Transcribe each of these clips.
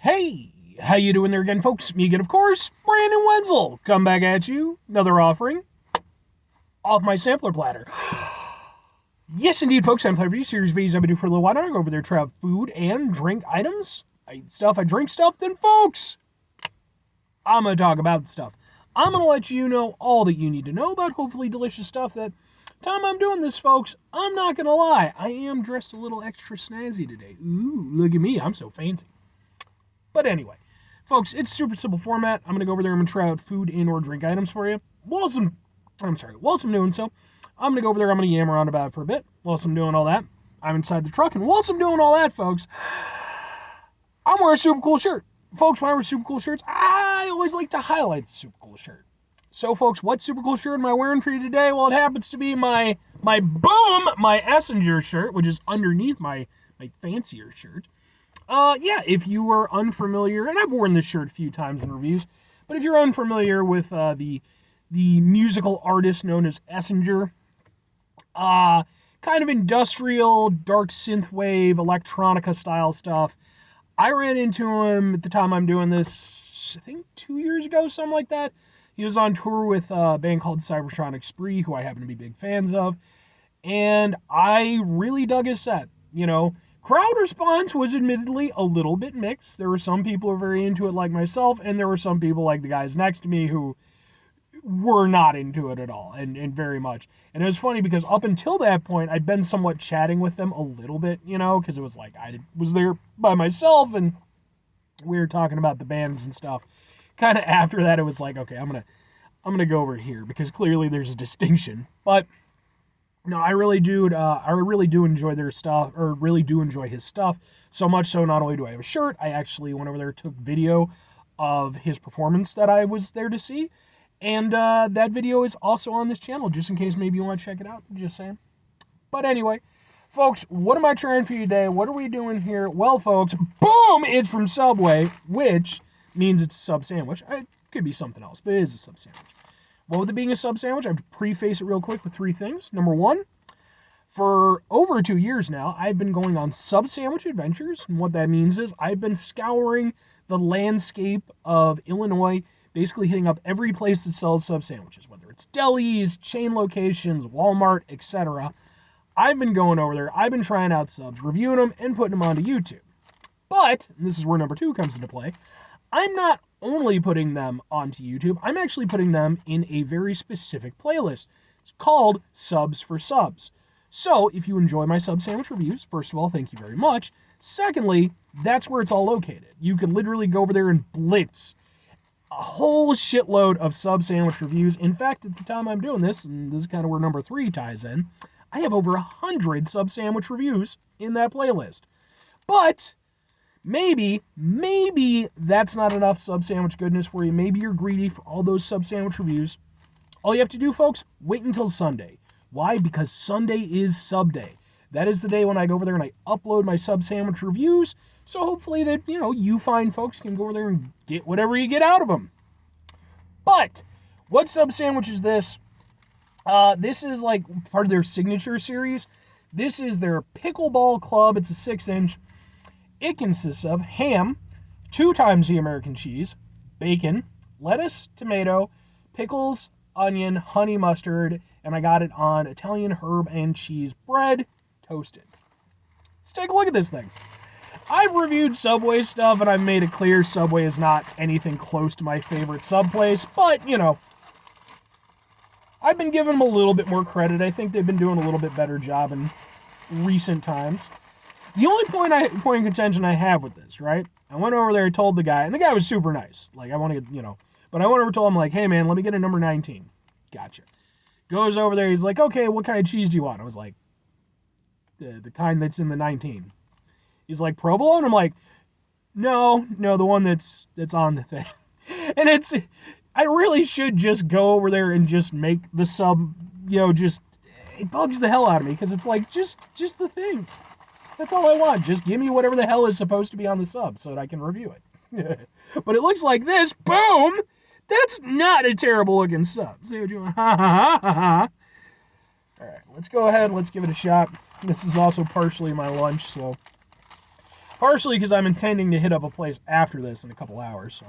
Hey, how you doing there again, folks? Me again, of course, Brandon Wenzel. Come back at you. Another offering off my sampler platter. Yes, indeed, folks. I'm playing for you. Series V's I've been doing for a little while now. I go over there, try out food and drink items. I eat stuff, I drink stuff. Then, folks, I'm going to talk about stuff. I'm going to let you know all that you need to know about hopefully delicious stuff that time I'm doing this, folks, I'm not going to lie. I am dressed a little extra snazzy today. Ooh, look at me. I'm so fancy. But anyway, folks, it's super simple format. I'm going to go over there and I'm going to try out food and or drink items for you. Whilst I'm doing so, I'm going to go over there, I'm going to yam around about it for a bit. Whilst I'm doing all that, I'm inside the truck. And whilst I'm doing all that, folks, I'm wearing a super cool shirt. Folks, when I wear super cool shirts, I always like to highlight the super cool shirt. So, folks, what super cool shirt am I wearing for you today? Well, it happens to be my Messenger shirt, which is underneath my fancier shirt. Yeah, if you were unfamiliar, and I've worn this shirt a few times in reviews, but if you're unfamiliar with the musical artist known as Messenger, kind of industrial, dark synthwave, electronica style stuff. I ran into him at the time I'm doing this, I think 2 years ago, something like that. He was on tour with a band called Cybertronic Spree, who I happen to be big fans of, and I really dug his set. You know, crowd response was admittedly a little bit mixed. There were some people who were very into it like myself, and there were some people like the guys next to me who were not into it at all, and very much. And it was funny because up until that point, I'd been somewhat chatting with them a little bit, you know, because it was like I was there by myself, and we were talking about the bands and stuff. Kind of after that, it was like, okay, I'm gonna go over here because clearly there's a distinction. But no, I really do enjoy their stuff, or really do enjoy his stuff. So much so, not only do I have a shirt, I actually went over there, took video of his performance that I was there to see. And that video is also on this channel, just in case maybe you want to check it out. Just saying. But anyway, folks, what am I trying for you today? What are we doing here? Well, folks, boom! It's from SUBday, which means it's a sub sandwich. It could be something else, but it is a sub sandwich. Well, with it being a sub sandwich, I have to preface it real quick with three things. Number one, for over 2 years now, I've been going on sub sandwich adventures. And what that means is I've been scouring the landscape of Illinois, basically hitting up every place that sells sub sandwiches, whether it's delis, chain locations, Walmart, etc. I've been going over there, I've been trying out subs, reviewing them, and putting them onto YouTube. But, and this is where number two comes into play, I'm not only putting them onto YouTube, I'm actually putting them in a very specific playlist. It's called Subs for Subs. So, if you enjoy my sub sandwich reviews, first of all, thank you very much. Secondly, that's where it's all located. You can literally go over there and blitz a whole shitload of sub sandwich reviews. In fact, at the time I'm doing this, and this is kind of where number three ties in, I have over 100 sub sandwich reviews in that playlist. But maybe that's not enough sub sandwich goodness for you. Maybe you're greedy for all those sub sandwich reviews. All you have to do, folks, wait until Sunday. Why? Because Sunday is SUBday. That is the day when I go over there and I upload my sub sandwich reviews. So hopefully that, you fine folks can go over there and get whatever you get out of them. But what sub sandwich is this? This is like part of their signature series. This is their Pickleball Club. It's a 6-inch. It consists of ham, 2 times the American cheese, bacon, lettuce, tomato, pickles, onion, honey mustard, and I got it on Italian herb and cheese bread, toasted. Let's take a look at this thing. I've reviewed Subway stuff, and I've made it clear Subway is not anything close to my favorite sub place, but, I've been giving them a little bit more credit. I think they've been doing a little bit better job in recent times. The only point of contention I have with this, right? I went over there and told the guy, and the guy was super nice. Like, I want to get, but I went over and told him, like, hey, man, let me get a number 19. Gotcha. Goes over there, he's like, okay, what kind of cheese do you want? I was like, the kind that's in the 19. He's like, provolone? I'm like, no, the one that's on the thing. And I really should just go over there and just make the sub, it bugs the hell out of me, because it's like, just the thing. That's all I want. Just give me whatever the hell is supposed to be on the sub so that I can review it. But it looks like this. Boom! That's not a terrible looking sub. See what you want? Ha ha ha ha. Alright, let's go ahead. Let's give it a shot. This is also partially my lunch, so Partially because I'm intending to hit up a place after this in a couple hours, so.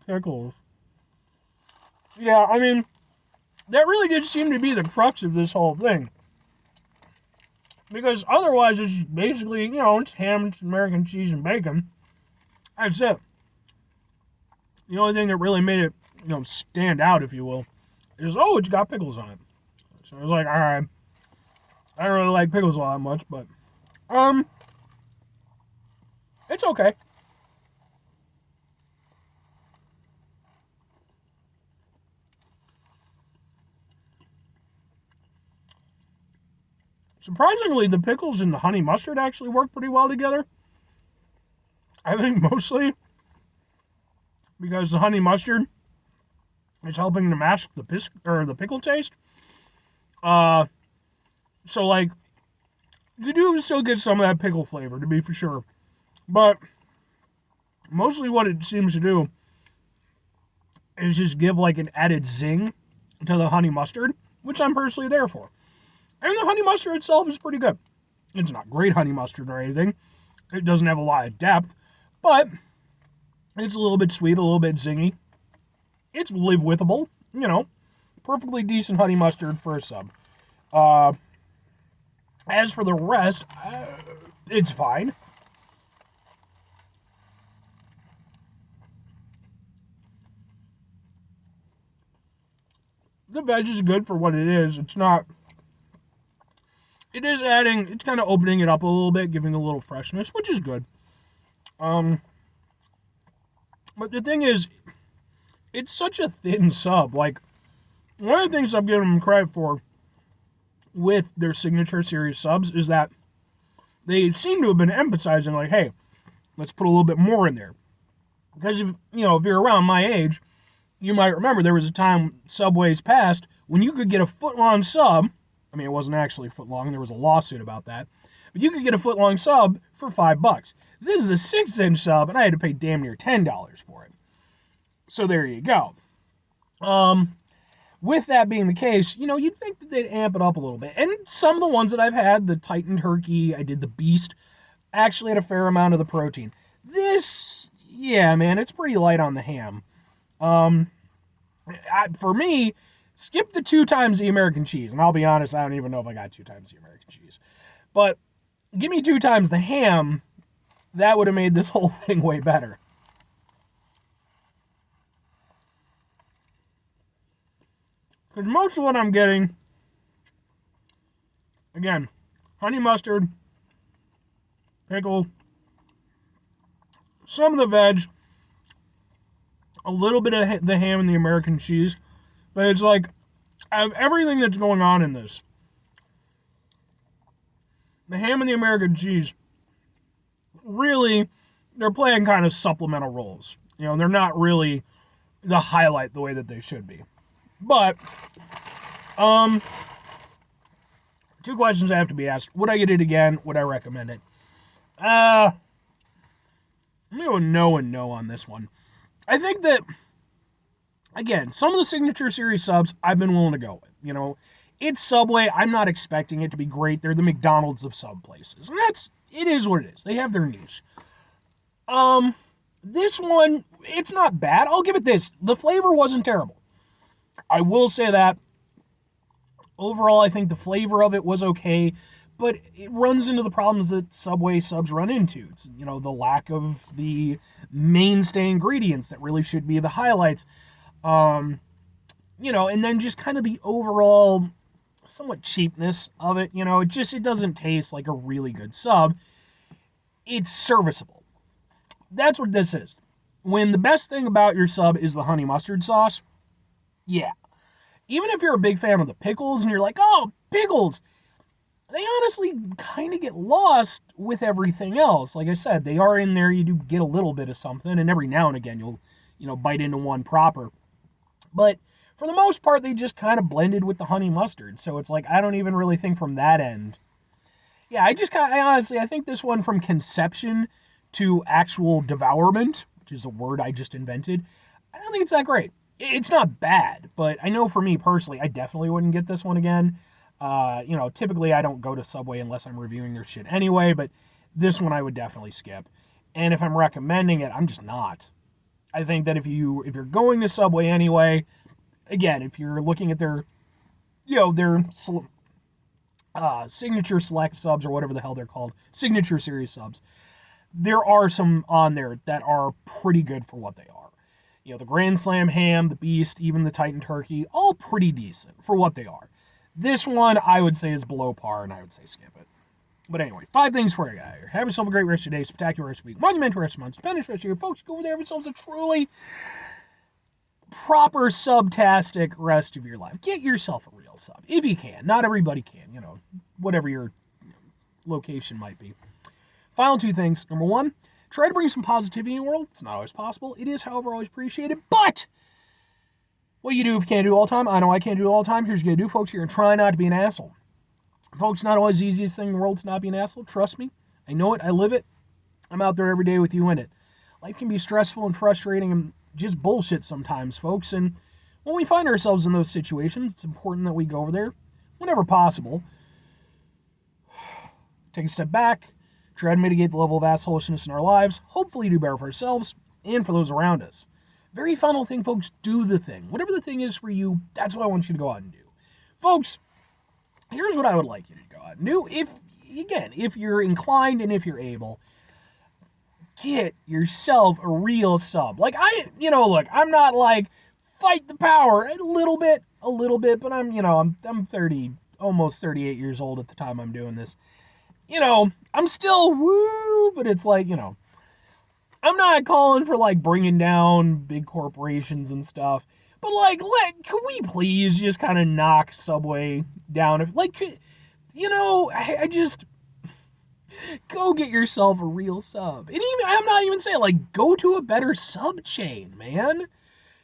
Pickles. Yeah, I mean, that really did seem to be the crux of this whole thing. Because otherwise, it's basically, it's ham, it's American cheese, and bacon. That's it. The only thing that really made it, stand out, if you will, is, it's got pickles on it. So I was like, alright. I don't really like pickles all that much, but, it's okay. Surprisingly, the pickles and the honey mustard actually work pretty well together. I think mostly because the honey mustard is helping to mask the pickle taste. So like you do still get some of that pickle flavor, to be for sure. But mostly what it seems to do is just give like an added zing to the honey mustard, which I'm personally there for. And the honey mustard itself is pretty good. It's not great honey mustard or anything. It doesn't have a lot of depth, but it's a little bit sweet, a little bit zingy. It's live withable, perfectly decent honey mustard for a sub. As for the rest, it's fine. The veg is good for what it is. It's not. It is adding. It's kind of opening it up a little bit, giving a little freshness, which is good. But the thing is, it's such a thin sub. Like, one of the things I'm giving them credit for with their signature series subs is that they seem to have been emphasizing, like, hey, let's put a little bit more in there. Because if you're around my age, you might remember there was a time Subway's past when you could get a foot-long sub. I mean, it wasn't actually foot-long. There was a lawsuit about that. But you could get a foot-long sub for $5. This is a 6-inch sub, and I had to pay damn near $10 for it. So there you go. With that being the case, you'd think that they'd amp it up a little bit. And some of the ones that I've had, the Titan Turkey, I did the Beast, actually had a fair amount of the protein. This, yeah, man, it's pretty light on the ham. For me, skip the 2 times the American cheese. And I'll be honest, I don't even know if I got 2 times the American cheese. But give me 2 times the ham, that would have made this whole thing way better. Because most of what I'm getting, again, honey mustard, pickle, some of the veg, a little bit of the ham and the American cheese. But it's like, out of everything that's going on in this, the ham and the American cheese, really, they're playing kind of supplemental roles. They're not really the highlight the way that they should be. But, 2 questions have to be asked. Would I get it again? Would I recommend it? I'm going to go no and no on this one. I think that, again, some of the signature series subs I've been willing to go with. It's Subway. I'm not expecting it to be great. They're the McDonald's of sub places. And it is what it is. They have their niche. This one, it's not bad. I'll give it this. The flavor wasn't terrible. I will say that. Overall, I think the flavor of it was okay, but it runs into the problems that Subway subs run into. It's, the lack of the mainstay ingredients that really should be the highlights. And then just kind of the overall somewhat cheapness of it. It doesn't taste like a really good sub. It's serviceable. That's what this is. When the best thing about your sub is the honey mustard sauce, yeah. Even if you're a big fan of the pickles and you're like, oh, pickles, they honestly kind of get lost with everything else. Like I said, they are in there. You do get a little bit of something, and every now and again you'll, bite into one proper. But for the most part, they just kind of blended with the honey mustard. So it's like, I don't even really think from that end. Yeah, I think this one from conception to actual devourment, which is a word I just invented, I don't think it's that great. It's not bad, but I know for me personally, I definitely wouldn't get this one again. Typically I don't go to Subway unless I'm reviewing their shit anyway, but this one I would definitely skip. And if I'm recommending it, I'm just not. I think that if you're going to Subway anyway, again, if you're looking at their their signature select subs or whatever the hell they're called, signature series subs, there are some on there that are pretty good for what they are. The Grand Slam ham, the Beast, even the Titan Turkey, all pretty decent for what they are. This one I would say is below par, and I would say skip it. But anyway, 5 things for you guys. Have yourself a great rest of your day, spectacular rest of your week, monumental rest of your month, stupendous rest of your folks. Go over there, have yourselves a truly proper subtastic rest of your life. Get yourself a real sub, if you can. Not everybody can, whatever your location might be. Final 2 things. Number 1, try to bring some positivity in the world. It's not always possible. It is, however, always appreciated. But what you do if you can't do it all the time, I know I can't do it all the time. Here's what you do, folks. You're going to try not to be an asshole. Folks, not always the easiest thing in the world to not be an asshole. Trust me. I know it. I live it. I'm out there every day with you in it. Life can be stressful and frustrating and just bullshit sometimes, folks. And when we find ourselves in those situations, it's important that we go over there whenever possible. Take a step back. Try to mitigate the level of assholishness in our lives. Hopefully do better for ourselves and for those around us. Very final thing, folks, do the thing. Whatever the thing is for you, that's what I want you to go out and do. Folks, here's what I would like you to go out and do. If you're inclined and if you're able, get yourself a real sub. Look, I'm not like fight the power a little bit, but I'm 30, almost 38 years old at the time I'm doing this. I'm still woo, but it's like, I'm not calling for like bringing down big corporations and stuff, but like, can we please just kind of knock Subway down? I just go get yourself a real sub. And even, I'm not even saying like go to a better sub chain, man.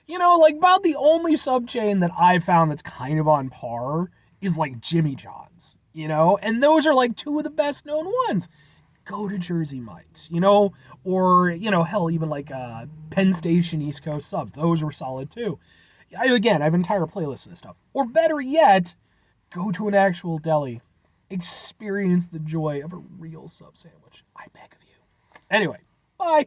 About the only sub chain that I found that's kind of on par is like Jimmy John's. And those are like 2 of the best known ones. Go to Jersey Mike's, or, hell, even like Penn Station East Coast subs. Those were solid too. I have an entire playlist of this stuff. Or better yet, go to an actual deli. Experience the joy of a real sub sandwich. I beg of you. Anyway, bye.